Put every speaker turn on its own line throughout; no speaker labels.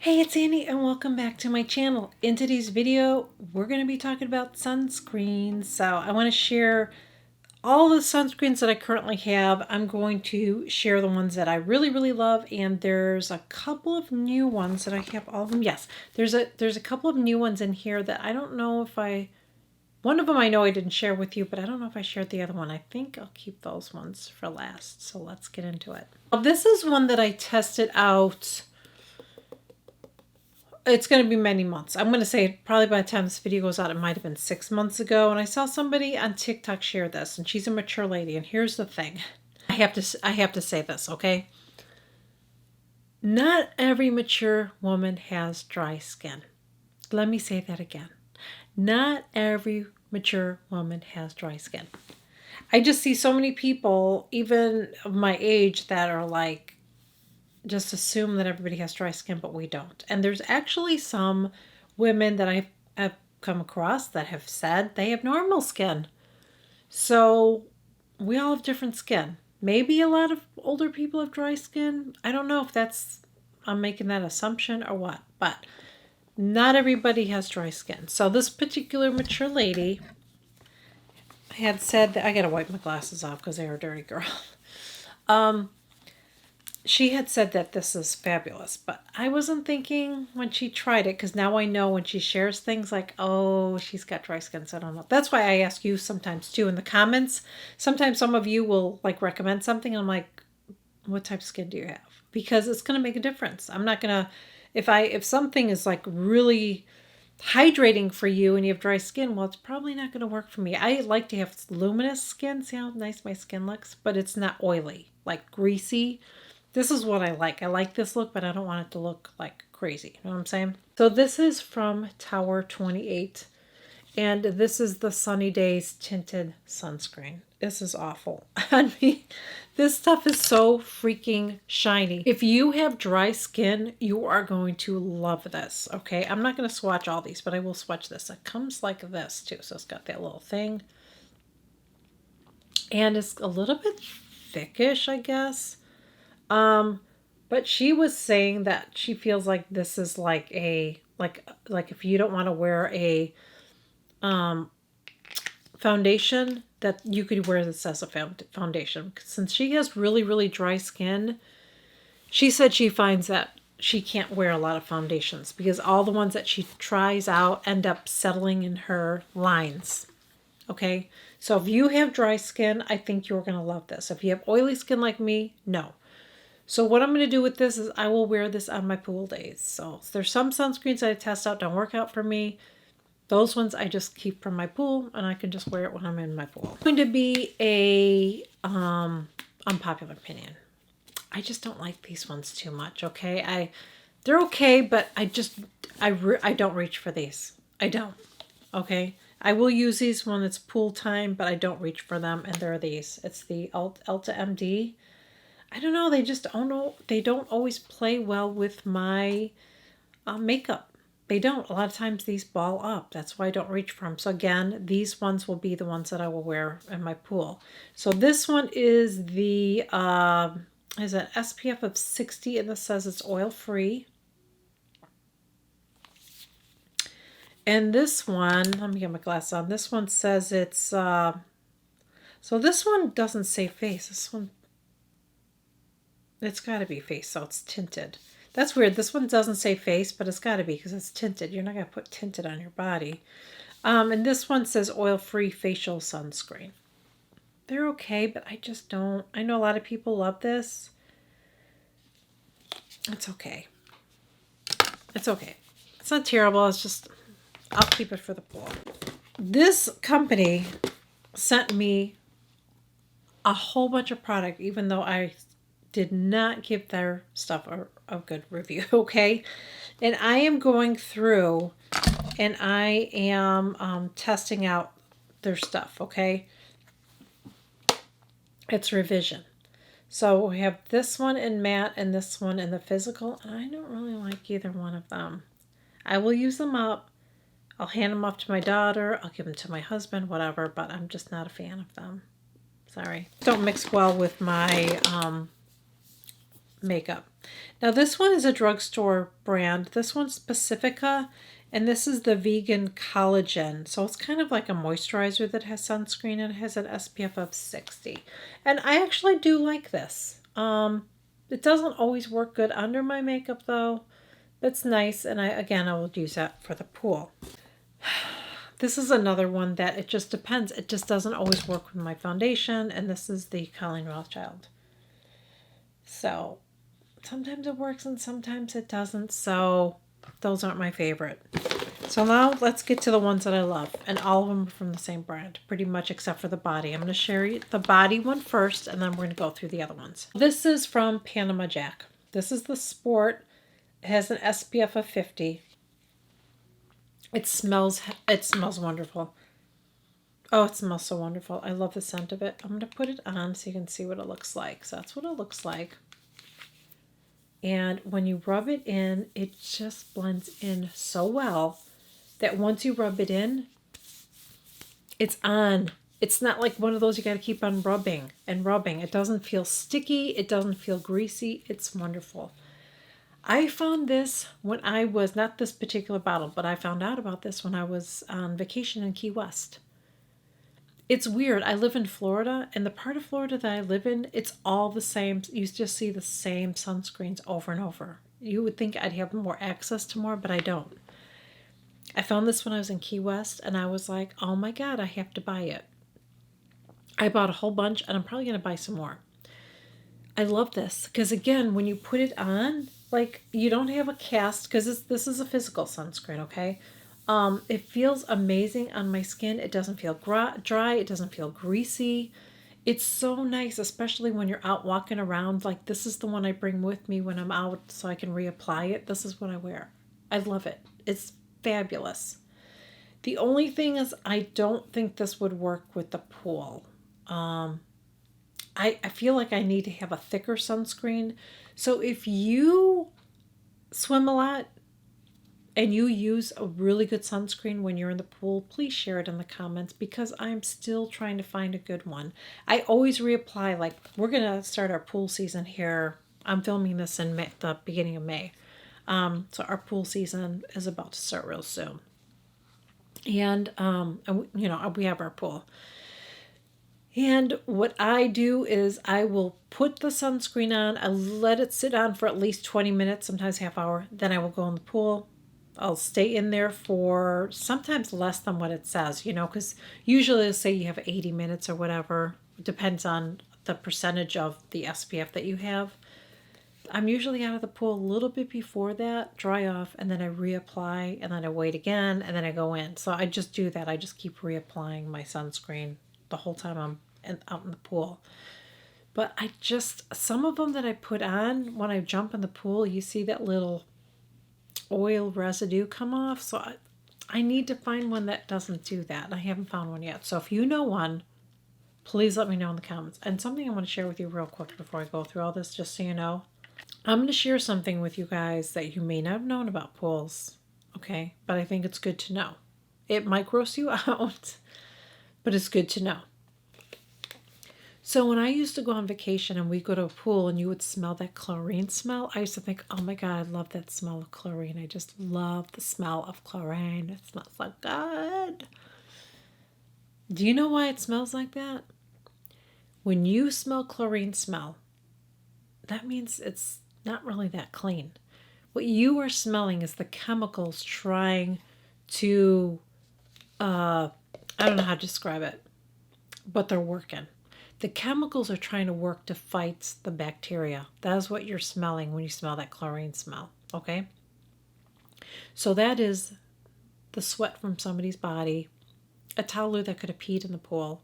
Hey, it's Annie and welcome back to my channel. In today's video, we're going to be talking about sunscreens. So I want to share all the sunscreens that I currently have. I'm going to share the ones that I really love, and there's a couple of new ones that I have all of them. Yes, there's a couple of new ones in here that I don't know if one of them I know I didn't share with you, but I don't know if I shared the other one. I think I'll keep those ones for last. So let's get into it. Well, this is one that I tested out. It's going to be many months. I'm going to say probably by the time this video goes out, it might have been 6 months ago. And I saw somebody on TikTok share this, and she's a mature lady. And here's the thing. I have to say this, okay? Not every mature woman has dry skin. Let me say that again. Not every mature woman has dry skin. I just see so many people, even of my age, that are like, just assume that everybody has dry skin, but we don't. And there's actually some women that I have come across that have said they have normal skin. So we all have different skin. Maybe a lot of older people have dry skin. I don't know if I'm making that assumption or what, but not everybody has dry skin. So this particular mature lady had said that, I gotta wipe my glasses off because they are a dirty girl. She had said that this is fabulous, but I wasn't thinking when she tried it, because now I know when she shares things like, oh, she's got dry skin, so I don't know. That's why I ask you sometimes too in the comments. Sometimes some of you will like recommend something, and I'm like, what type of skin do you have? Because it's going to make a difference. I'm not going to, if something is like really hydrating for you and you have dry skin, well, it's probably not going to work for me. I like to have luminous skin. See how nice my skin looks? But it's not oily, like greasy. This is what I like. I like this look, but I don't want it to look like crazy. You know what I'm saying? So this is from Tower 28. And this is the Sunny Days Tinted Sunscreen. This is awful. I mean, this stuff is so freaking shiny. If you have dry skin, you are going to love this, okay? I'm not going to swatch all these, but I will swatch this. It comes like this, too. So it's got that little thing. And it's a little bit thickish, I guess. But she was saying that she feels like this is like like if you don't want to wear a foundation, that you could wear this as a foundation. Since she has really dry skin, she said she finds that she can't wear a lot of foundations because all the ones that she tries out end up settling in her lines. Okay, so if you have dry skin, I think you're going to love this. If you have oily skin like me, no. So what I'm going to do with this is I will wear this on my pool days. So there's some sunscreens that I test out, don't work out for me. Those ones I just keep from my pool, and I can just wear it when I'm in my pool. It's going to be a unpopular opinion. I just don't like these ones too much, okay? They're okay, but I don't reach for these. I don't, okay? I will use these when it's pool time, but I don't reach for them, and they're these. It's the Elta MD. I don't know, they don't always play well with my makeup. They don't. A lot of times these ball up. That's why I don't reach for them. So again, these ones will be the ones that I will wear in my pool. So this one is the is an SPF of 60, and this says it's oil free. And this one, let me get my glasses on. This one says it's so this one doesn't say face. This one, it's got to be face, so it's tinted. That's weird. This one doesn't say face, but it's got to be because it's tinted. You're not going to put tinted on your body. And this one says oil-free facial sunscreen. They're okay, but I just don't. I know a lot of people love this. It's okay. It's okay. It's not terrible. It's just, I'll keep it for the pool. This company sent me a whole bunch of product, even though I did not give their stuff a good review, okay? And I am going through and I am testing out their stuff, okay? It's revision. So we have this one in matte and this one in the physical. And I don't really like either one of them. I will use them up. I'll hand them off to my daughter. I'll give them to my husband, whatever, but I'm just not a fan of them. Sorry. Don't mix well with my makeup. Now this one is a drugstore brand. This one's Pacifica, and this is the vegan collagen. So it's kind of like a moisturizer that has sunscreen and it has an SPF of 60. And I actually do like this. It doesn't always work good under my makeup though. It's nice, and I will use that for the pool. This is another one that it just depends. It just doesn't always work with my foundation, and this is the Colleen Rothschild. So sometimes it works and sometimes it doesn't, so those aren't my favorite. So now let's get to the ones that I love, and all of them are from the same brand, pretty much except for the body. I'm going to share the body one first, and then we're going to go through the other ones. This is from Panama Jack. This is the Sport. It has an SPF of 50. It smells wonderful. Oh, it smells so wonderful. I love the scent of it. I'm going to put it on so you can see what it looks like. So that's what it looks like. And when you rub it in, it just blends in so well that once you rub it in, it's on. It's not like one of those you got to keep on rubbing and rubbing. It doesn't feel sticky. It doesn't feel greasy. It's wonderful. I found this when I was, not this particular bottle, but I found out about this when I was on vacation in Key West. It's weird. I live in Florida, and the part of Florida that I live in, it's all the same. You just see the same sunscreens over and over. You would think I'd have more access to more, but I don't. I found this when I was in Key West, and I was like, oh my God, I have to buy it. I bought a whole bunch, and I'm probably going to buy some more. I love this because, again, when you put it on, like, you don't have a cast, because this is a physical sunscreen, okay? It feels amazing on my skin. It doesn't feel dry. It doesn't feel greasy. It's so nice, especially when you're out walking around. Like, this is the one I bring with me when I'm out so I can reapply it. This is what I wear. I love it. It's fabulous. The only thing is I don't think this would work with the pool. I feel like I need to have a thicker sunscreen. So if you swim a lot and you use a really good sunscreen when you're in the pool, please share it in the comments, because I'm still trying to find a good one. I always reapply. Like, we're going to start our pool season here. I'm filming this in the beginning of May. So our pool season is about to start real soon. And we have our pool. And what I do is I will put the sunscreen on. I let it sit on for at least 20 minutes, sometimes half hour. Then I will go in the pool. I'll stay in there for sometimes less than what it says, because usually it'll say you have 80 minutes or whatever. It depends on the percentage of the SPF that you have. I'm usually out of the pool a little bit before that, dry off, and then I reapply, and then I wait again, and then I go in. So I just do that. I just keep reapplying my sunscreen the whole time I'm out in the pool. But some of them that I put on when I jump in the pool, you see that little oil residue come off. So I need to find one that doesn't do that. I haven't found one yet. So if you know one, please let me know in the comments. And something I want to share with you real quick before I go through all this, just so you know. I'm going to share something with you guys that you may not have known about pools. Okay? But I think it's good to know. It might gross you out, but it's good to know. So when I used to go on vacation and we'd go to a pool and you would smell that chlorine smell, I used to think, oh my God, I love that smell of chlorine. I just love the smell of chlorine. It smells so good. Do you know why it smells like that? When you smell chlorine smell, that means it's not really that clean. What you are smelling is the chemicals trying to, I don't know how to describe it, but they're working. The chemicals are trying to work to fight the bacteria. That is what you're smelling when you smell that chlorine smell, okay? So that is the sweat from somebody's body, a toddler that could have peed in the pool,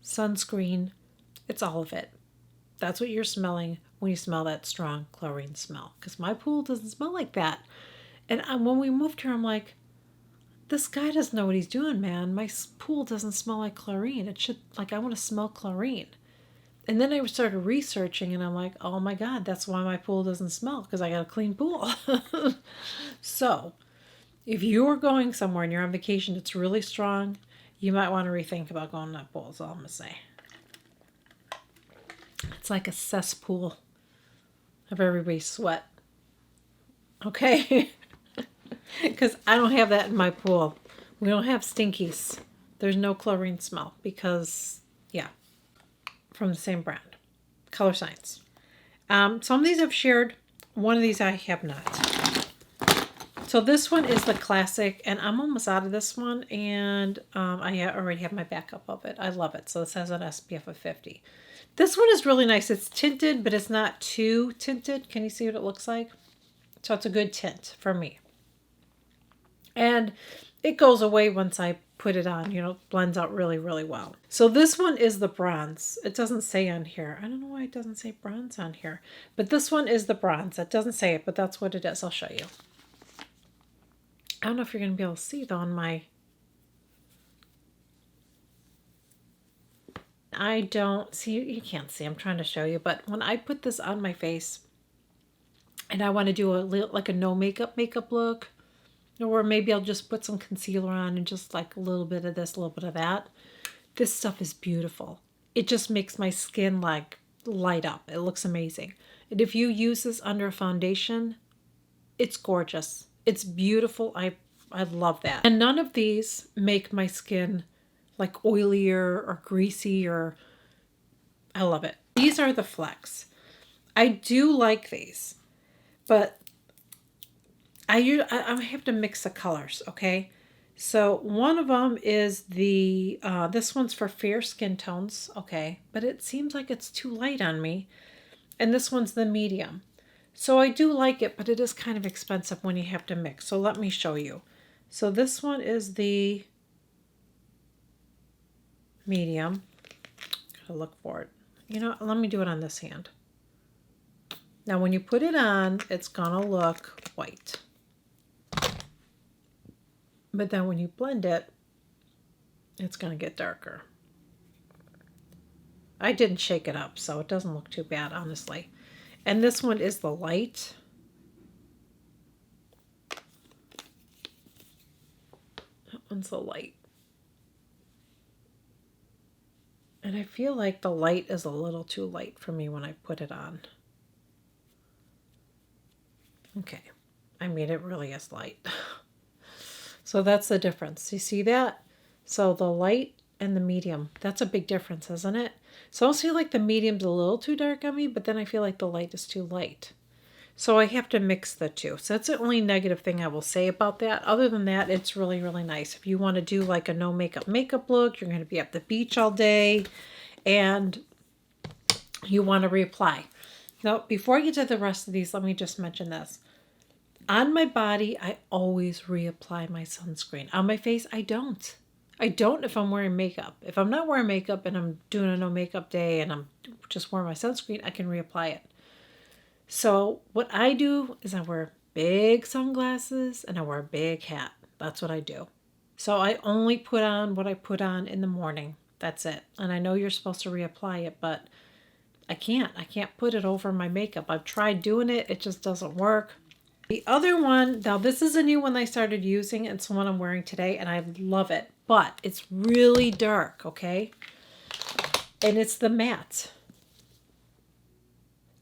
sunscreen, it's all of it. That's what you're smelling when you smell that strong chlorine smell. Because my pool doesn't smell like that. And when we moved here, I'm like, this guy doesn't know what he's doing, man. My pool doesn't smell like chlorine. It should, I want to smell chlorine. And then I started researching, and I'm like, oh my God, that's why my pool doesn't smell, because I got a clean pool. So, if you're going somewhere and you're on vacation that's really strong, you might want to rethink about going to that pool, is all I'm going to say. It's like a cesspool. of everybody's sweat. Okay? Because I don't have that in my pool. We don't have stinkies. There's no chlorine smell because, yeah, from the same brand. Color Science. Some of these I've shared. One of these I have not. So this one is the classic, and I'm almost out of this one, and I already have my backup of it. I love it. So this has an SPF of 50. This one is really nice. It's tinted, but it's not too tinted. Can you see what it looks like? So it's a good tint for me. And it goes away once I put it on, you know, blends out really, really well. So this one is the bronze. It doesn't say on here. I don't know why it doesn't say bronze on here. But this one is the bronze. It doesn't say it, but that's what it is. I'll show you. I don't know if you're going to be able to see though on my... I don't see, you can't see, I'm trying to show you, but when I put this on my face and I want to do like a no makeup look, or maybe I'll just put some concealer on and just like a little bit of this, a little bit of that. This stuff is beautiful. It just makes my skin like light up. It looks amazing. And if you use this under a foundation, it's gorgeous. It's beautiful. I love that. And none of these make my skin like oilier or greasy, or I love it. These are the Flex. I do like these, but I have to mix the colors, okay? So one of them is the, this one's for fair skin tones, okay? But it seems like it's too light on me. And this one's the medium. So I do like it, but it is kind of expensive when you have to mix. So let me show you. So this one is the medium. Gotta look for it. You know, let me do it on this hand. Now when you put it on, it's gonna look white. But then when you blend it, it's going to get darker. I didn't shake it up, so it doesn't look too bad, honestly. And this one is the light. That one's the light. And I feel like the light is a little too light for me when I put it on. Okay. I mean, it really is light. So that's the difference. You see that? So the light and the medium, that's a big difference, isn't it? So I feel like the medium's a little too dark on me, but then I feel like the light is too light. So I have to mix the two. So that's the only negative thing I will say about that. Other than that, it's really, really nice. If you want to do like a no makeup look, you're going to be at the beach all day, and you want to reapply. Now, before I get to the rest of these, let me just mention this. On my body, I always reapply my sunscreen. On my face, I don't. I don't if I'm wearing makeup. If I'm not wearing makeup and I'm doing a no makeup day and I'm just wearing my sunscreen, I can reapply it. So what I do is I wear big sunglasses and I wear a big hat. That's what I do. So I only put on what I put on in the morning. That's it. And I know you're supposed to reapply it, but I can't. I can't put it over my makeup. I've tried doing it. It just doesn't work. The other one, now this is a new one I started using. It's the one I'm wearing today, and I love it. But it's really dark, okay? And it's the matte.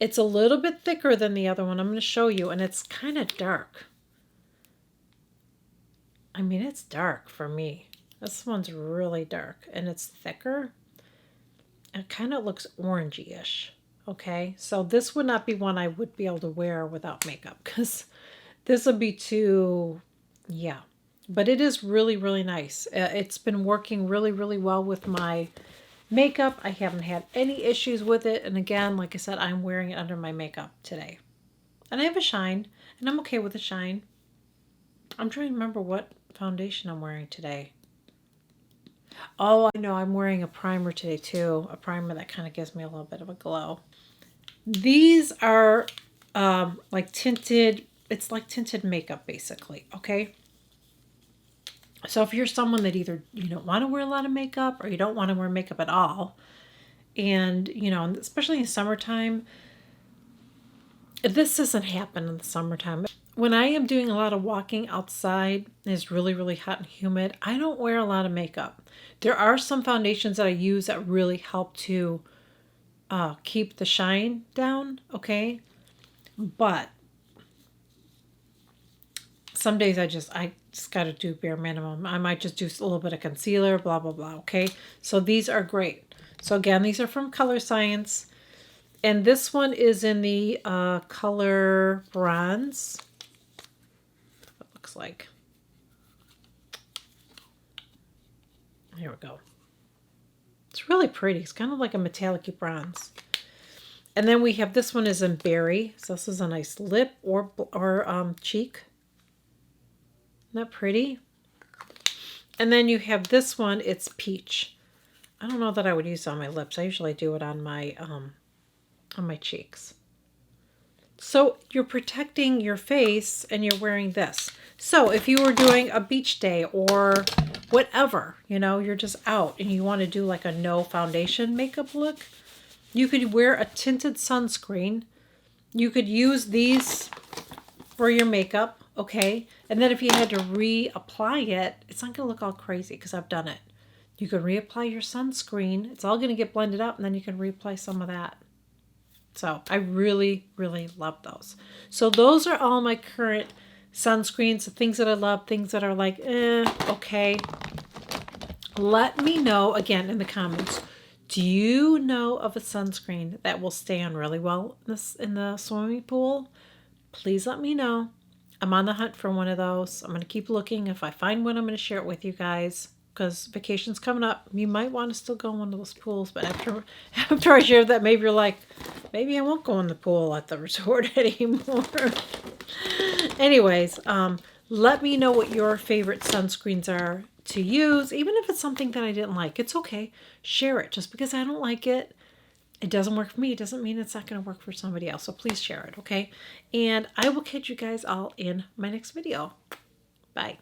It's a little bit thicker than the other one. I'm going to show you, and it's kind of dark. I mean, it's dark for me. This one's really dark, and it's thicker. It kind of looks orangey-ish. Okay, so this would not be one I would be able to wear without makeup, because this would be too, yeah. But it is really, really nice. It's been working really, really well with my makeup. I haven't had any issues with it. And again, like I said, I'm wearing it under my makeup today. And I have a shine, and I'm okay with the shine. I'm trying to remember what foundation I'm wearing today. Oh, I know, I'm wearing a primer today too. A primer that kind of gives me a little bit of a glow. These are like tinted, it's like tinted makeup basically, okay? So if you're someone that either you don't want to wear a lot of makeup or you don't want to wear makeup at all, and you know, especially in summertime, this doesn't happen in the summertime. When I am doing a lot of walking outside and it's really, really hot and humid, I don't wear a lot of makeup. There are some foundations that I use that really help to keep the shine down, okay? But some days I just got to do bare minimum. I might just do a little bit of concealer, blah, blah, blah. Okay. So these are great. So again, these are from Color Science. And this one is in the color bronze. It looks like. Here we go. It's really pretty. It's kind of like a metallic-y bronze. And then we have this one is in berry. So this is a nice lip or cheek. Isn't that pretty? And then you have this one. It's peach. I don't know that I would use it on my lips. I usually do it on my cheeks. So you're protecting your face and you're wearing this. So if you were doing a beach day or whatever, you know, you're just out and you want to do like a no foundation makeup look, you could wear a tinted sunscreen. You could use these for your makeup, okay? And then if you had to reapply it, it's not going to look all crazy because I've done it. You can reapply your sunscreen. It's all going to get blended up and then you can reapply some of that. So I really, really love those. So those are all my current sunscreens, the things that I love, things that are like, okay. Let me know, again, in the comments, do you know of a sunscreen that will stay on really well in the swimming pool? Please let me know. I'm on the hunt for one of those. I'm going to keep looking. If I find one, I'm going to share it with you guys. Because vacation's coming up. You might want to still go in one of those pools. But after I share that, maybe you're like, maybe I won't go in the pool at the resort anymore. Anyways, let me know what your favorite sunscreens are to use. Even if it's something that I didn't like, it's okay. Share it. Just because I don't like it, it doesn't work for me. It doesn't mean it's not going to work for somebody else. So please share it, okay? And I will catch you guys all in my next video. Bye.